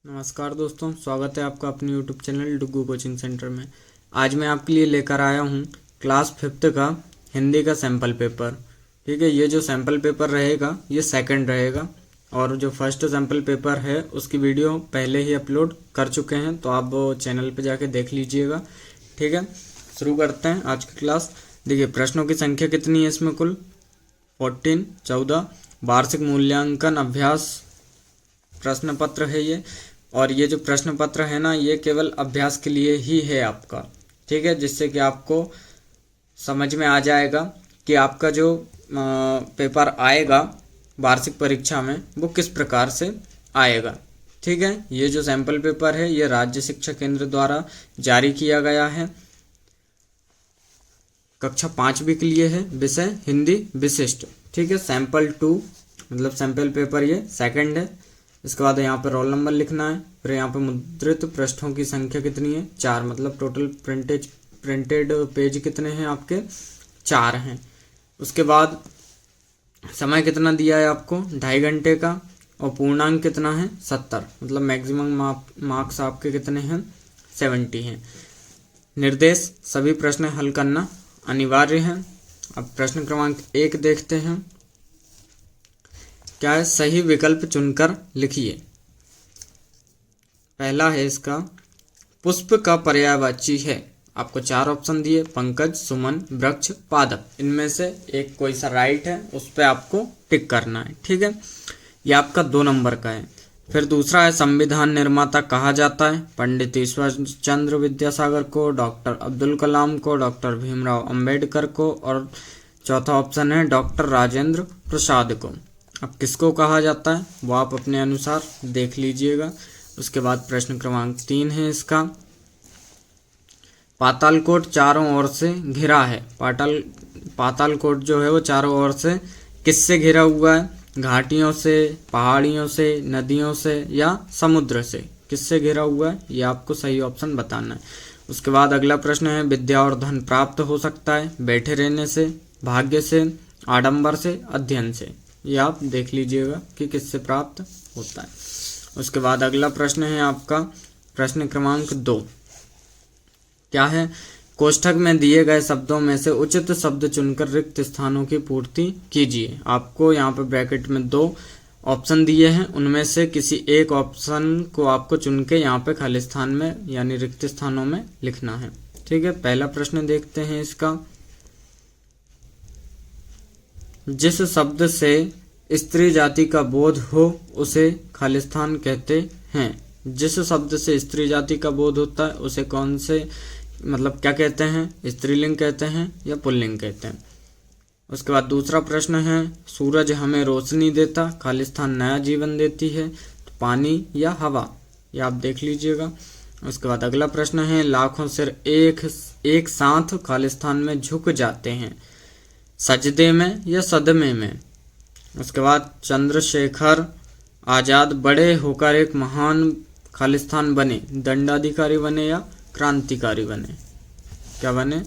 नमस्कार दोस्तों, स्वागत है आपका अपने YouTube channel Duggu coaching centre में। आज मैं आपके लिए लेकर आया हूँ क्लास 5th का हिंदी का सैम्पल पेपर। ठीक है, ये जो सैम्पल पेपर रहेगा ये सेकंड रहेगा और जो फर्स्ट सैम्पल पेपर है उसकी वीडियो पहले ही अपलोड कर चुके हैं, तो आप वो चैनल पर जाके देख लीजिएगा। ठीक है, शुरू करते हैं आज की क्लास। देखिए, प्रश्नों की संख्या कितनी है इसमें? कुल 14 वार्षिक मूल्यांकन अभ्यास प्रश्न पत्र है ये। और ये जो प्रश्न पत्र है ना, ये केवल अभ्यास के लिए ही है आपका। ठीक है, जिससे कि आपको समझ में आ जाएगा कि आपका जो पेपर आएगा वार्षिक परीक्षा में वो किस प्रकार से आएगा। ठीक है, ये जो सैंपल पेपर है ये राज्य शिक्षा केंद्र द्वारा जारी किया गया है। कक्षा 5वीं के लिए है, विषय हिंदी विशिष्ट। ठीक है, सैंपल 2 मतलब सैंपल पेपर ये सेकंड है। इसके बाद यहाँ पर रोल नंबर लिखना है। फिर यहाँ पे मुद्रित पृष्ठों की संख्या कितनी है? 4, मतलब टोटल प्रिंटेड पेज कितने हैं आपके? 4 हैं। उसके बाद समय कितना दिया है आपको? 2.5 घंटे का। और पूर्णांक कितना है? 70, मतलब मैक्सिमम मार्क्स आपके कितने हैं? 70 हैं। निर्देश, सभी प्रश्न हल करना अनिवार्य है। अब प्रश्न क्रमांक 1 देखते हैं। क्या है? सही विकल्प चुनकर लिखिए। पहला है इसका, पुष्प का पर्यायवाची है। आपको 4 ऑप्शन दिए, पंकज, सुमन, वृक्ष, पादप। इनमें से एक कोई सा राइट है, उस पर आपको टिक करना है। ठीक है, ये आपका 2 नंबर का है। फिर दूसरा है, संविधान निर्माता कहा जाता है पंडित ईश्वर चंद्र विद्यासागर को, डॉक्टर अब्दुल कलाम को, डॉक्टर भीमराव अंबेडकर को, और चौथा ऑप्शन है डॉक्टर राजेंद्र प्रसाद को। अब किसको कहा जाता है वो आप अपने अनुसार देख लीजिएगा। उसके बाद प्रश्न क्रमांक 3 है इसका, पातालकोट चारों ओर से घिरा है। पातालकोट जो है वो चारों ओर से किससे घिरा हुआ है? घाटियों से, पहाड़ियों से, नदियों से या समुद्र से? किससे घिरा हुआ है ये आपको सही ऑप्शन बताना है। उसके बाद अगला प्रश्न है, विद्या और धन प्राप्त हो सकता है बैठे रहने से, भाग्य से, आडंबर से, अध्ययन से। ये आप देख लीजिएगा कि किससे प्राप्त होता है। उसके बाद अगला प्रश्न है आपका प्रश्न क्रमांक 2। क्या है? कोष्ठक में दिए गए शब्दों में से उचित शब्द चुनकर रिक्त स्थानों की पूर्ति कीजिए। आपको यहाँ पे ब्रैकेट में 2 ऑप्शन दिए हैं, उनमें से किसी एक ऑप्शन को आपको चुन के यहाँ पे खाली स्थान में यानी रिक्त स्थानों में लिखना है। ठीक है, पहला प्रश्न देखते हैं इसका, जिस शब्द से स्त्री जाति का बोध हो उसे खालिस्तान कहते हैं। जिस शब्द से स्त्री जाति का बोध होता है उसे कौन से मतलब क्या कहते हैं? स्त्रीलिंग कहते हैं या पुल्लिंग कहते हैं? उसके बाद दूसरा प्रश्न है, सूरज हमें रोशनी देता, खालिस्तान नया जीवन देती है, तो पानी या हवा? ये आप देख लीजिएगा। उसके बाद अगला प्रश्न है, लाखों सिर एक साथ खालिस्तान में झुक जाते हैं, सजदे में या सदमे में? उसके बाद चंद्रशेखर आजाद बड़े होकर एक महान खालिस्तान बने, दंडाधिकारी बने या क्रांतिकारी बने? क्या बने?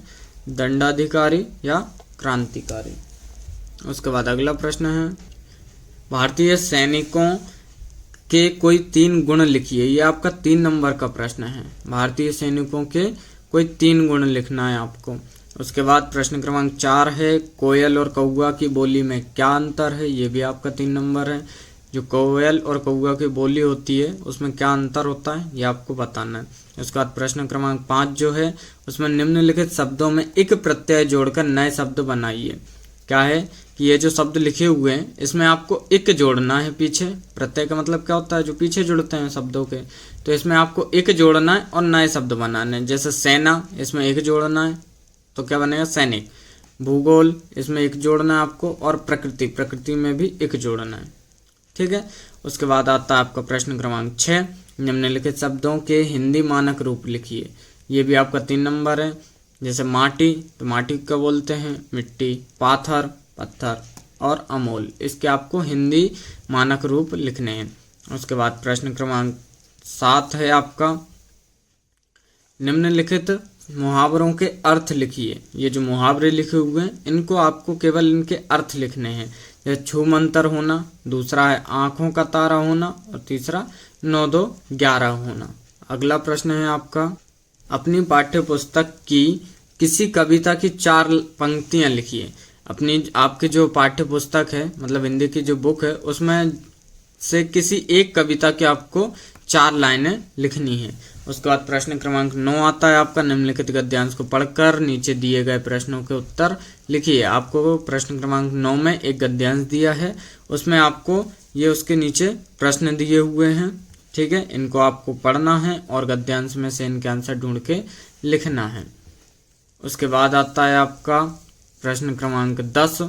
दंडाधिकारी या क्रांतिकारी। उसके बाद अगला प्रश्न है, भारतीय सैनिकों के कोई 3 गुण लिखिए। ये आपका 3 नंबर का प्रश्न है। भारतीय सैनिकों के कोई 3 गुण लिखना है आपको। उसके बाद प्रश्न क्रमांक 4 है, कोयल और कौवा की बोली में क्या अंतर है? ये भी आपका 3 नंबर है। जो कोयल और कौवा की बोली होती है उसमें क्या अंतर होता है ये आपको बताना है। उसके बाद प्रश्न क्रमांक 5 जो है उसमें निम्नलिखित शब्दों में एक प्रत्यय जोड़कर नए शब्द बनाइए। क्या है कि ये जो शब्द लिखे हुए हैं इसमें आपको एक जोड़ना है पीछे। प्रत्यय का मतलब क्या होता है? जो पीछे जुड़ते हैं शब्दों के। तो इसमें आपको एक जोड़ना है और नए शब्द बनाने हैं। जैसे सेना, इसमें एक जोड़ना है तो क्या बनेगा? सैनिक। भूगोल, इसमें एक जोड़ना है आपको। और प्रकृति में भी एक जोड़ना है। ठीक है, उसके बाद आता है आपका प्रश्न क्रमांक 6, निम्नलिखित शब्दों के हिंदी मानक रूप लिखिए। ये भी आपका 3 नंबर है। जैसे माटी, तो माटी क्या बोलते हैं? मिट्टी। पाथर, पत्थर। और अमोल, इसके आपको हिंदी मानक रूप लिखने हैं। उसके बाद प्रश्न क्रमांक 7 है आपका, निम्नलिखित मुहावरों के अर्थ लिखिए। ये जो मुहावरे लिखे हुए हैं इनको आपको केवल इनके अर्थ लिखने हैं। जैसे छूमंतर होना, दूसरा है आंखों का तारा होना, और तीसरा 9 2 11 होना। अगला प्रश्न है आपका, अपनी पाठ्य पुस्तक की किसी कविता की 4 पंक्तियां लिखिए। अपनी आपकी जो पाठ्य पुस्तक है मतलब हिंदी की जो बुक है उसमें से किसी एक कविता की आपको 4 लाइनें लिखनी है। उसके बाद प्रश्न क्रमांक 9 आता है आपका, निम्नलिखित गद्यांश को पढ़कर नीचे दिए गए प्रश्नों के उत्तर लिखिए। आपको प्रश्न क्रमांक 9 में एक गद्यांश दिया है, उसमें आपको ये उसके नीचे प्रश्न दिए हुए हैं, ठीक है। इनको आपको पढ़ना है और गद्यांश में से इनके आंसर ढूंढ के लिखना है। उसके बाद आता है आपका प्रश्न क्रमांक 10,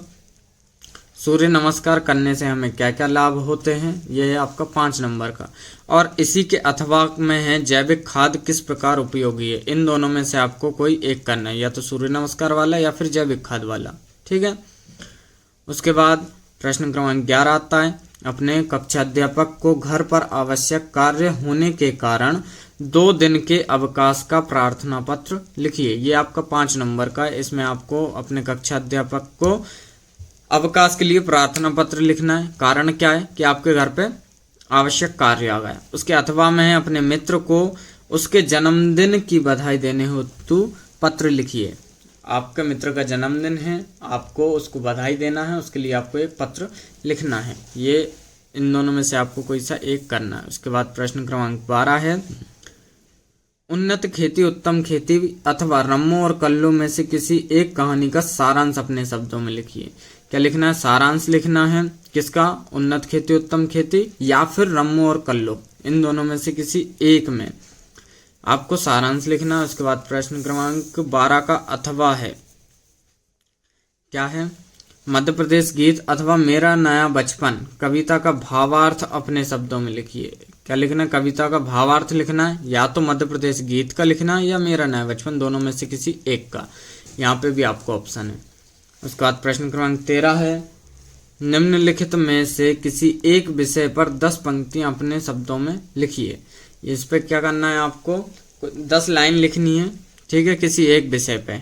सूर्य नमस्कार करने से हमें क्या क्या लाभ होते हैं। यह है आपका 5 नंबर का। और इसी के अथवा में है जैविक खाद किस प्रकार उपयोगी है। इन दोनों में से आपको कोई एक करना है, या तो सूर्य नमस्कार वाला या फिर जैविक खाद वाला, ठीक है। उसके बाद प्रश्न क्रमांक 11 आता है, अपने कक्षा अध्यापक को घर पर आवश्यक कार्य होने के कारण 2 दिन के अवकाश का प्रार्थना पत्र लिखिए। ये आपका 5 नंबर का है। इसमें आपको अपने कक्षा अध्यापक को अवकाश के लिए प्रार्थना पत्र लिखना है। कारण क्या है कि आपके घर पे आवश्यक कार्य आ गया। उसके अथवा में है, अपने मित्र को उसके जन्मदिन की बधाई देने हेतु पत्र लिखिए। आपके मित्र का जन्मदिन है, आपको उसको बधाई देना है, उसके लिए आपको एक पत्र लिखना है। ये इन दोनों में से आपको कोई सा एक करना है। उसके बाद प्रश्न क्रमांक 12 है, उन्नत खेती उत्तम खेती अथवा रम्मो और कल्लो में से किसी एक कहानी का सारांश अपने शब्दों में लिखिए। क्या लिखना है? सारांश लिखना है। किसका? उन्नत खेती उत्तम खेती या फिर रम्मो और कल्लो, इन दोनों में से किसी एक में आपको सारांश लिखना है। उसके बाद प्रश्न क्रमांक 12 का अथवा है, क्या है? मध्य प्रदेश गीत अथवा मेरा नया बचपन कविता का भावार्थ अपने शब्दों में लिखिए। क्या लिखना है? कविता का भावार्थ लिखना है, या तो मध्य प्रदेश गीत का लिखना है या मेरा नया बचपन, दोनों में से किसी एक का। यहाँ पे भी आपको ऑप्शन है। उसके बाद प्रश्न क्रमांक 13 है, निम्नलिखित में से किसी एक विषय पर 10 पंक्तियां अपने शब्दों में लिखिए। इस पे क्या करना है? आपको 10 लाइन लिखनी है, ठीक है, किसी एक विषय पे।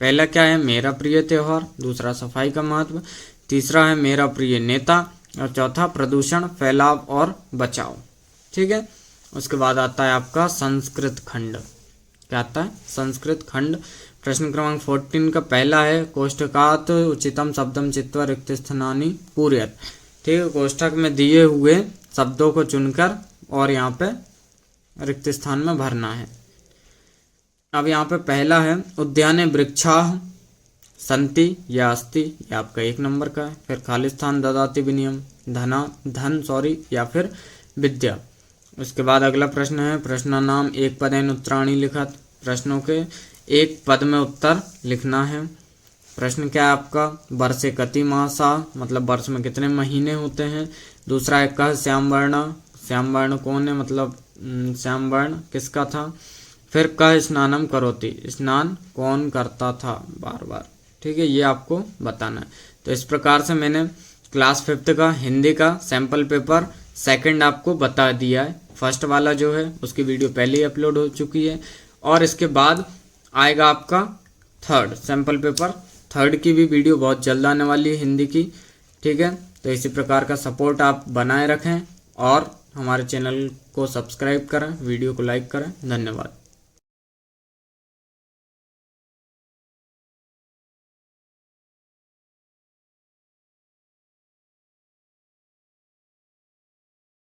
पहला क्या है? मेरा प्रिय त्योहार, दूसरा सफाई का महत्व, तीसरा है मेरा प्रिय नेता, और चौथा प्रदूषण फैलाव और बचाव, ठीक है। उसके बाद आता है आपका संस्कृत खंड। क्या आता है? संस्कृत खंड। प्रश्न क्रमांक 14 का पहला है, कोष्ठकात उचितम शब्दम चित्वा रिक्त स्थानानि पूरयत। ठीक है, कोष्ठक में दिए हुए शब्दों को चुनकर और यहाँ पे रिक्त स्थान में भरना है। अब यहाँ पे पहला है, उद्याने वृक्षाः संति या अस्ति, ये आपका 1 नंबर का है। फिर खालिस्थान ददाति विनियम, धन या फिर विद्या। उसके बाद अगला प्रश्न है, प्रश्नानाम एक पदेन उत्तराणि लिखत। प्रश्नों के एक पद में उत्तर लिखना है। प्रश्न क्या है आपका? वर्षे कति मासा, मतलब वर्ष में कितने महीने होते हैं। दूसरा है, कह श्याम वर्ण, श्याम वर्ण कौन है, मतलब श्याम वर्ण किसका था। फिर कह स्नानम करोति, स्नान कौन करता था बार बार, ठीक है, ये आपको बताना है। तो इस प्रकार से मैंने क्लास 5th का हिंदी का सैंपल पेपर 2nd आपको बता दिया है। फर्स्ट वाला जो है उसकी वीडियो पहले ही अपलोड हो चुकी है, और इसके बाद आएगा आपका 3rd सैंपल पेपर। 3rd की भी वीडियो बहुत जल्द आने वाली है हिंदी की, ठीक है। तो इसी प्रकार का सपोर्ट आप बनाए रखें और हमारे चैनल को सब्सक्राइब करें, वीडियो को लाइक करें। धन्यवाद।